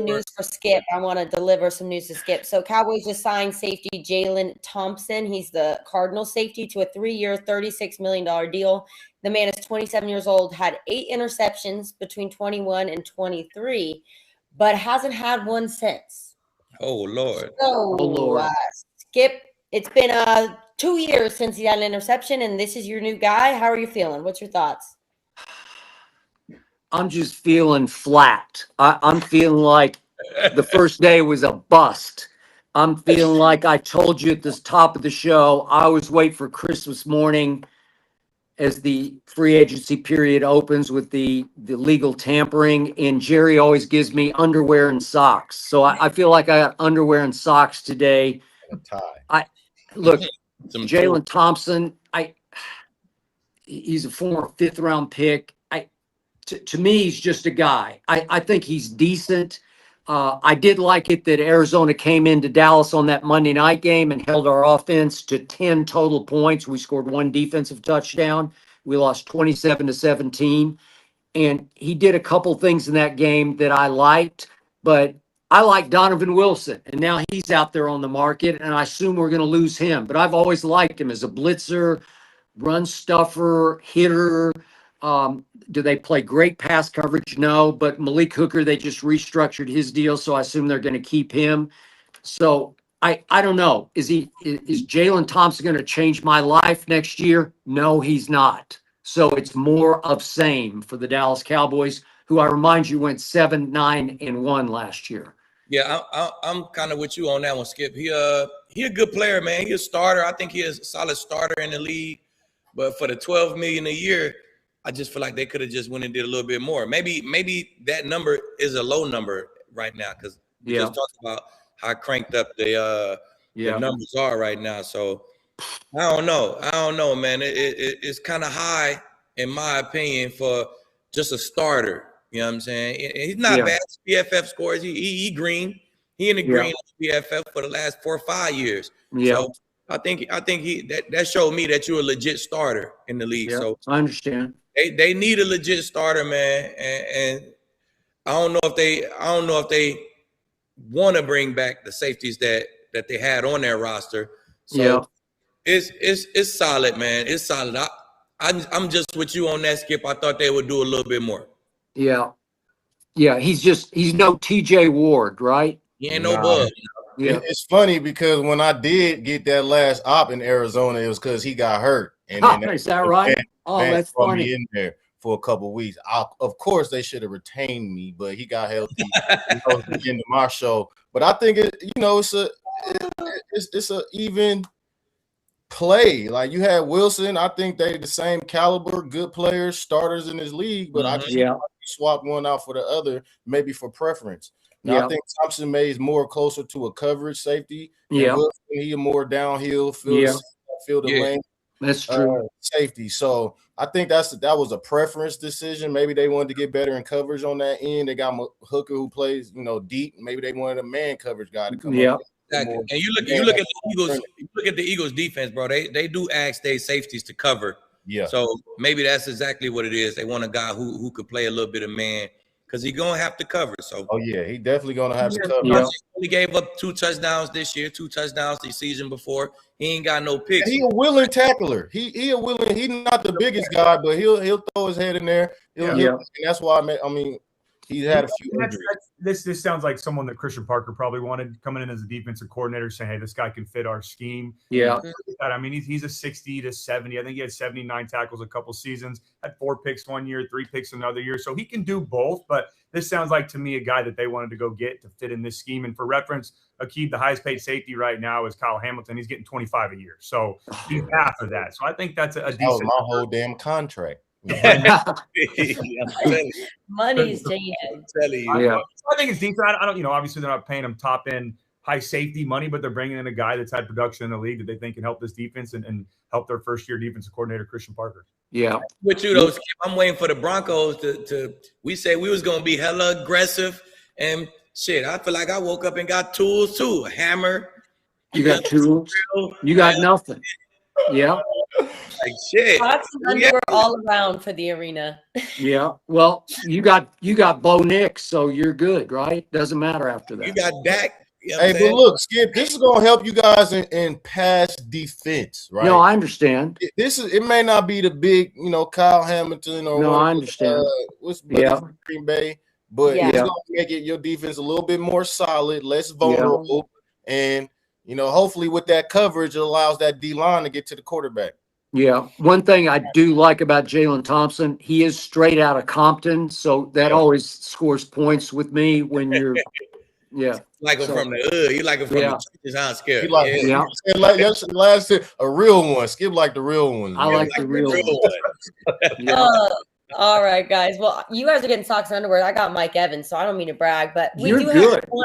news for Skip. I want to deliver some news to Skip. So Cowboys just signed safety Jaylen Thompson. He's the Cardinals safety to a 3-year, $36 million deal. The man is 27 years old, had 8 interceptions between 21 and 23, but hasn't had one since. Oh, Lord. So, Skip, it's been 2 years since he had an interception, and this is your new guy. How are you feeling? What's your thoughts? I'm just feeling flat. I'm feeling like the first day was a bust. I'm feeling like I told you at the top of the show, I always wait for Christmas morning as the free agency period opens with the legal tampering, and Jerry always gives me underwear and socks. So I feel like I got underwear and socks today. Look, Jaylen Thompson, he's a former 5th-round pick. To me, he's just a guy. I think he's decent. I did like it that Arizona came into Dallas on that Monday night game and held our offense to 10 total points. We scored 1 defensive touchdown. We lost 27-17. And he did a couple things in that game that I liked, but I like Donovan Wilson. And now he's out there on the market, and I assume we're going to lose him. But I've always liked him as a blitzer, run stuffer, hitter. Do they play great pass coverage? No, but Malik Hooker, they just restructured his deal, so I assume they're going to keep him. So I don't know. Is Jaylen Thompson going to change my life next year? No, he's not. So it's more of same for the Dallas Cowboys, who I remind you went 7-9-1 last year. Yeah, I'm kind of with you on that one, Skip. He a good player, man. He's a starter. I think he is a solid starter in the league. But for the $12 million a year, I just feel like they could have just went and did a little bit more. Maybe that number is a low number right now because we just talked about how cranked up the numbers are right now. So I don't know, man. It's kind of high in my opinion for just a starter. You know what I'm saying? And he's not bad. PFF scores. He green. He in the green PFF for the last 4 or 5 years. Yeah. So I think that showed me that you're a legit starter in the league. Yeah, so I understand. They need a legit starter, man, and I don't know if they want to bring back the safeties that they had on their roster. So it's solid, man. It's solid. I'm just with you on that, Skip. I thought they would do a little bit more. Yeah. He's no TJ Ward, right? He ain't no bug. Yeah. It's funny because when I did get that last op in Arizona, it was because he got hurt. And then is that right? That's funny. Me in there for a couple of weeks. Of course, they should have retained me, but he got healthy into my show. But I think it's a even play. Like you had Wilson. I think they the same caliber, good players, starters in this league. But I just swap one out for the other, maybe for preference. Now, I think Thompson is more closer to a coverage safety. Yeah, Wilson, he a more downhill field the lane. That's true. Safety. So I think that was a preference decision. Maybe they wanted to get better in coverage on that end. They got Hooker who plays, deep. Maybe they wanted a man coverage guy to come up. Exactly. And you look at the Eagles. You look at the Eagles defense, bro. They do ask their safeties to cover. Yeah. So maybe that's exactly what it is. They want a guy who could play a little bit of man. Because he's going to have to cover. So, he definitely going to have to cover. Yeah. He gave up 2 touchdowns this year, 2 touchdowns the season before. He ain't got no picks. He a willing tackler. He's not the biggest guy, but he'll throw his head in there. And that's why he's had a few injuries. This sounds like someone that Christian Parker probably wanted coming in as a defensive coordinator, saying, "Hey, this guy can fit our scheme." Yeah, I mean, he's a 60 to 70. I think he had 79 tackles a couple seasons. Had 4 picks one year, 3 picks another year, so he can do both. But this sounds like to me a guy that they wanted to go get to fit in this scheme. And for reference, Akeem, the highest paid safety right now is Kyle Hamilton. He's getting 25 a year, so he's half of that. So I think that's a decent. That was my whole damn contract. Money's changing. I think it's decent. I don't, obviously they're not paying him top end high safety money, but they're bringing in a guy that's had production in the league that they think can help this defense and help their first year defensive coordinator Christian Parker. Yeah, with you though, Skip, I'm waiting for the Broncos to. We said we was gonna be hella aggressive and shit. I feel like I woke up and got tools too. A hammer. You got tools. You got nothing. Yeah. like shit. Socks and underwear all around for the arena. Yeah. Well, you got Bo Nix, so you're good, right? Doesn't matter after that. You got Dak. You know Hey, but look, Skip, this is gonna help you guys in pass defense, right? No, I understand. It may not be the big, Kyle Hamilton or No, I understand. Green Bay, but Yeah. it's gonna make your defense a little bit more solid, less vulnerable, and hopefully with that coverage, it allows that D line to get to the quarterback. Yeah. One thing I do like about Jaylen Thompson, he is straight out of Compton, so that always scores points with me when you're. Yeah. Like him from the hood. You like him from the trenches, huh, Skip? He like, last a real one. Skip like the real one. I like the real one. All right, guys. Well, you guys are getting socks and underwear. I got Mike Evans, so I don't mean to brag, but we You're do good. have one.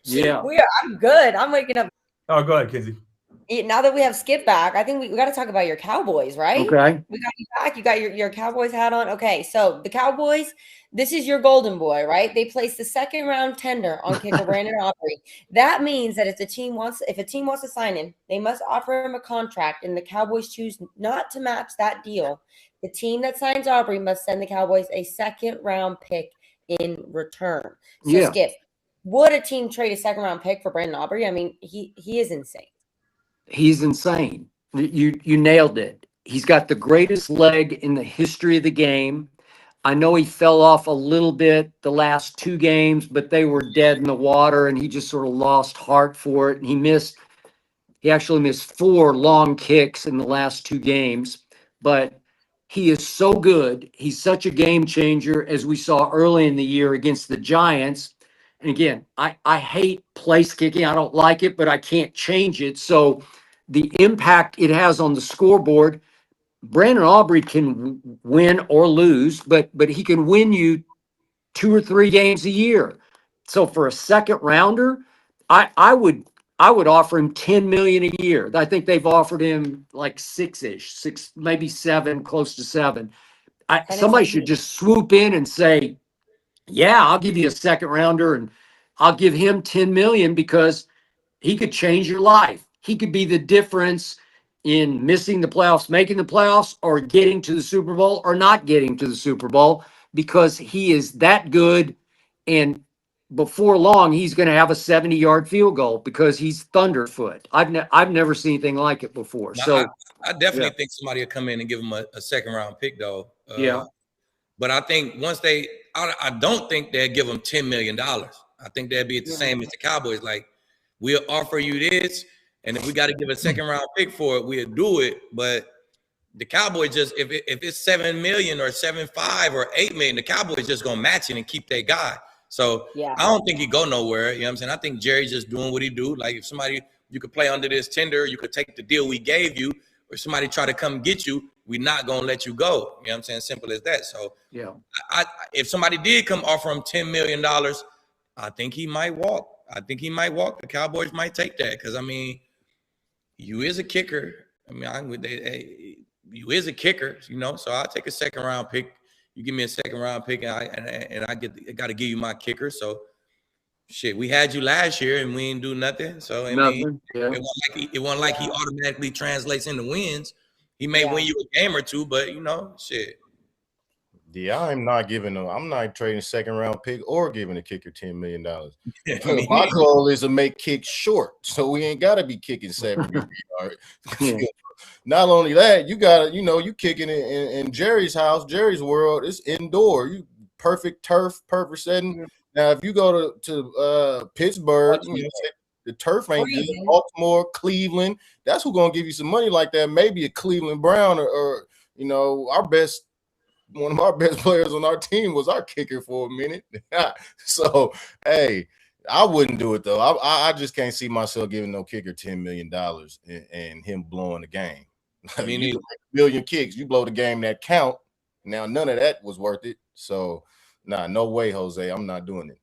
Yeah. I'm good. I'm waking up. Oh, go ahead, Kinsey. Now that we have Skip back, I think we got to talk about your Cowboys, right? Okay. We got you back. You got your Cowboys hat on. Okay, so the Cowboys, this is your golden boy, right? They placed the second round tender on kicker Brandon Aubrey. That means that if a team wants to sign him, they must offer him a contract, and the Cowboys choose not to match that deal. The team that signs Aubrey must send the Cowboys a second round pick in return. So Skip, would a team trade a second round pick for Brandon Aubrey? I mean, he is insane. He's insane. You nailed it. He's got the greatest leg in the history of the game. I know he fell off a little bit the last 2 games, but they were dead in the water, and he just sort of lost heart for it. And he actually missed 4 long kicks in the last 2 games, but he is so good. He's such a game changer, as we saw early in the year against the Giants. And again, I hate place kicking. I don't like it, but I can't change it. So the impact it has on the scoreboard, Brandon Aubrey can win or lose, but he can win you 2 or 3 games a year. So for a second rounder, I would offer him $10 million a year. I think they've offered him like 6, maybe 7, close to 7. Somebody should just swoop in and say, yeah, I'll give you a second rounder, and I'll give him $10 million, because he could change your life. He could be the difference in missing the playoffs, making the playoffs, or getting to the Super Bowl, or not getting to the Super Bowl, because he is that good. And before long, he's going to have a 70-yard field goal, because he's thunderfoot. I've never seen anything like it before. No, So I definitely think somebody will come in and give him a second round pick, though. But I think I don't think they'll give him $10 million. I think they'll be the same as the Cowboys. Like, we'll offer you this, and if we got to give a second round pick for it, we'll do it. But the Cowboys just, if it's $7 million or 7.5 or $8 million, the Cowboys just gonna match it and keep their guy. So I don't think he go nowhere. You know what I'm saying? I think Jerry's just doing what he do. Like, if somebody, you could play under this tender, you could take the deal we gave you, or somebody try to come get you, we're not gonna let you go. You know what I'm saying? Simple as that. So if somebody did come offer him $10 million, I think he might walk. The Cowboys might take that, because I mean, you is a kicker. I mean, you is a kicker, So I'll take a second round pick. You give me a second round pick, and I got to give you my kicker. So shit, we had you last year and we didn't do nothing. So I mean, it wasn't like he automatically translates into wins. He may win you a game or 2, but shit. Yeah, I'm not trading second round pick or giving a kicker $10 million. My goal is to make kicks short, so we ain't got to be kicking 70 yards. Not only that, you got to, you kicking in Jerry's house, Jerry's world. It's indoor. You perfect turf, perfect setting. Now, if you go to Pittsburgh, the turf ain't good. Baltimore, Cleveland, that's who's gonna give you some money like that. Maybe a Cleveland Brown or one of our best players on our team was our kicker for a minute. So, hey, I wouldn't do it, though. I just can't see myself giving no kicker $10 million and him blowing the game. I mean, you make a million kicks, you blow the game that count. Now, none of that was worth it. So, no way, Jose. I'm not doing it.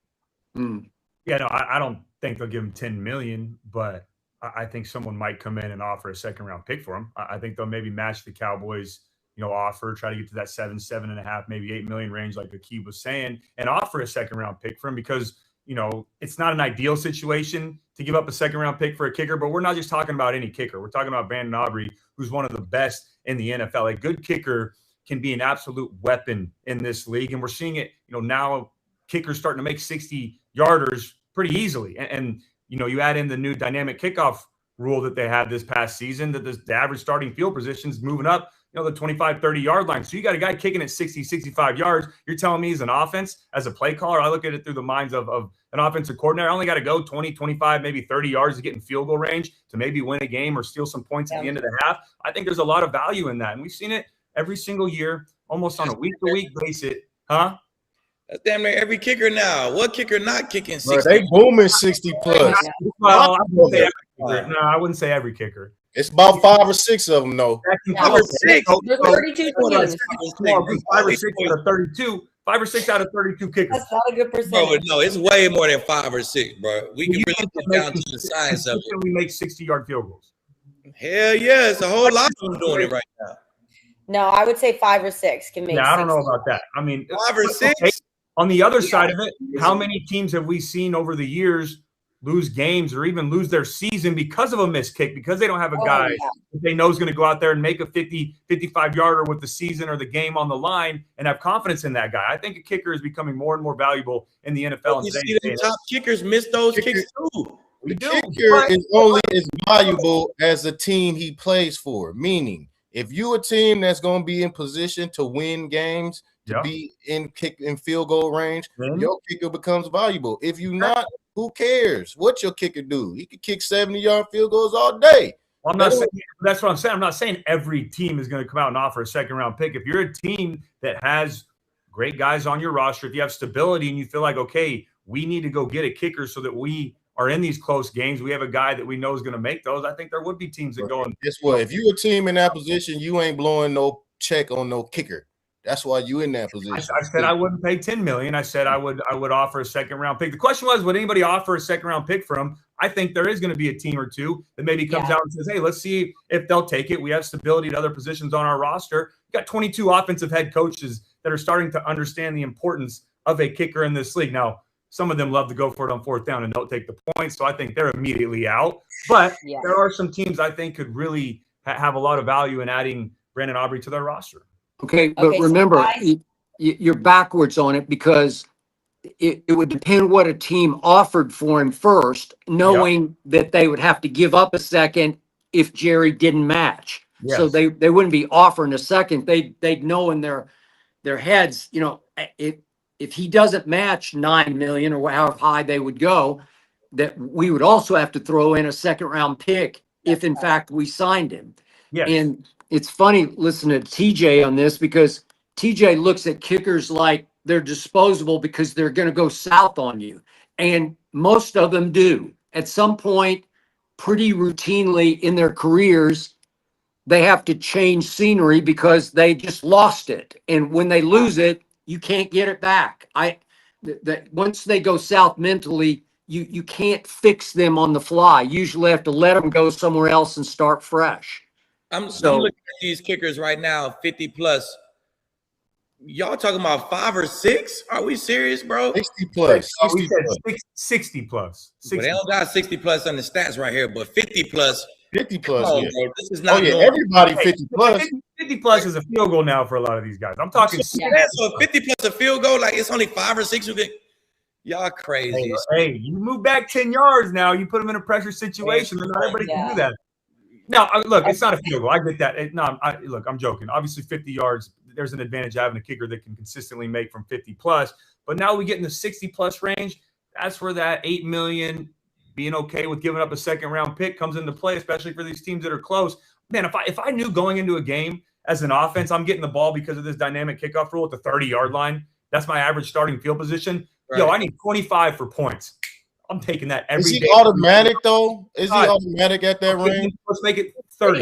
Yeah, no, I don't think they'll give him $10 million, but I think someone might come in and offer a second-round pick for him. I think they'll maybe match the Cowboys' offer, try to get to that 7.5, maybe $8 million range, like Akib was saying, and offer a second-round pick for him, because it's not an ideal situation to give up a second-round pick for a kicker. But we're not just talking about any kicker. We're talking about Brandon Aubrey, who's one of the best in the NFL. A good kicker can be an absolute weapon in this league. And we're seeing it, now kickers starting to make 60-yarders pretty easily. And you add in the new dynamic kickoff rule that they had this past season, that the average starting field position is moving up, the 25, 30-yard line. So you got a guy kicking at 60, 65 yards. You're telling me as an offense, as a play caller, I look at it through the minds of an offensive coordinator. I only got to go 20, 25, maybe 30 yards to get in field goal range to maybe win a game or steal some points at the end of the half. I think there's a lot of value in that. And we've seen it every single year, almost on a week-to-week basis. Huh? That's damn near every kicker now. What kicker not kicking 60? Bro, they booming 60 plus. Well, I wouldn't say every kicker. It's about 5 or 6 of them, though. 5 or 6. There's 32 teams. 5 or 6 out of 32. 5 or 6 out of 32 kickers. That's not a good percentage. Bro, no, it's way more than 5 or 6, bro. We can really get down to the science of it. We make 60-yard field goals. Hell yeah, it's a whole lot of them doing it right now. No, I would say 5 or 6 can make. Yeah, I don't know about that. I mean, 5 or 6. Okay. On the other side of it, how many teams have we seen over the years lose games or even lose their season because of a missed kick, because they don't have a guy that they know is going to go out there and make a 50, 55-yarder with the season or the game on the line and have confidence in that guy? I think a kicker is becoming more and more valuable in the NFL. You see the top kickers miss those kicks too. The kicker is only as valuable as the team he plays for, meaning if you're a team that's going to be in position to win games, to be in field goal range, your kicker becomes valuable. If you're not, who cares what your kicker do? He could kick 70-yard field goals all day. Well, I'm not saying, that's what I'm saying. I'm not saying every team is going to come out and offer a second-round pick. If you're a team that has great guys on your roster, if you have stability and you feel like, okay, we need to go get a kicker so that we are in these close games, we have a guy that we know is going to make those, I think there would be teams that go and guess what? If you're a team in that position, you ain't blowing no check on no kicker. That's why you in that position. I said I wouldn't pay $10 million. I said I would offer a second-round pick. The question was, would anybody offer a second-round pick for him? I think there is going to be a team or two that maybe comes out and says, hey, let's see if they'll take it. We have stability at other positions on our roster. We've got 22 offensive head coaches that are starting to understand the importance of a kicker in this league. Now, some of them love to go for it on 4th down and don't take the points, so I think they're immediately out. But there are some teams I think could really have a lot of value in adding Brandon Aubrey to their roster. Okay, but remember, you're backwards on it because it would depend what a team offered for him first, knowing that they would have to give up a second if Jerry didn't match. Yes. So they wouldn't be offering a second. They'd know in their heads, if he doesn't match $9 million or however high they would go, that we would also have to throw in a second-round pick if, in fact, we signed him. Yes. And it's funny listening to TJ on this because TJ looks at kickers like they're disposable because they're going to go south on you. And most of them do. At some point, pretty routinely in their careers, they have to change scenery because they just lost it. And when they lose it, you can't get it back. Once they go south mentally, you can't fix them on the fly. You usually have to let them go somewhere else and start fresh. I'm looking at these kickers right now, 50 plus. Y'all talking about 5 or 6? Are we serious, bro? 60 plus. 60 plus. 60 plus. But they don't got 60 plus on the stats right here, but 50 plus. 50 plus. On, yeah. This is not everybody 50 plus. 50 plus is a field goal now for a lot of these guys. I'm talking. So 50 plus a field goal, like it's only 5 or 6 who get. Y'all crazy. Hey, you move back 10 yards now. You put them in a pressure situation. Not everybody can do that. Now, look, it's not a field goal. I get that. Look, I'm joking. Obviously, 50 yards, there's an advantage having a kicker that can consistently make from 50 plus. But now we get in the 60 plus range. That's where that $8 million, being okay with giving up a second round pick comes into play, especially for these teams that are close. Man, if I knew going into a game as an offense, I'm getting the ball because of this dynamic kickoff rule at the 30-yard line. That's my average starting field position. Right. Yo, I need 25 for points. I'm taking that every day. Is he automatic, though? Is he automatic at that range? Let's make it 30.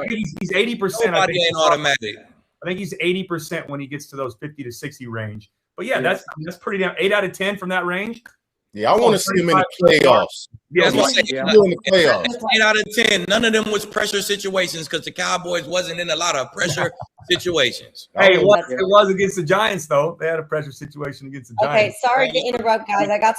He's 80%. Nobody ain't automatic. I think he's 80% when he gets to those 50 to 60 range. But, that's pretty damn 8 out of 10 from that range. Yeah, I want to see him in the playoffs. Yeah, in the playoffs. 8 out of 10. None of them was pressure situations because the Cowboys wasn't in a lot of pressure situations. Hey, it was against the Giants, though. They had a pressure situation against the Giants. Okay, sorry to interrupt, guys. I got some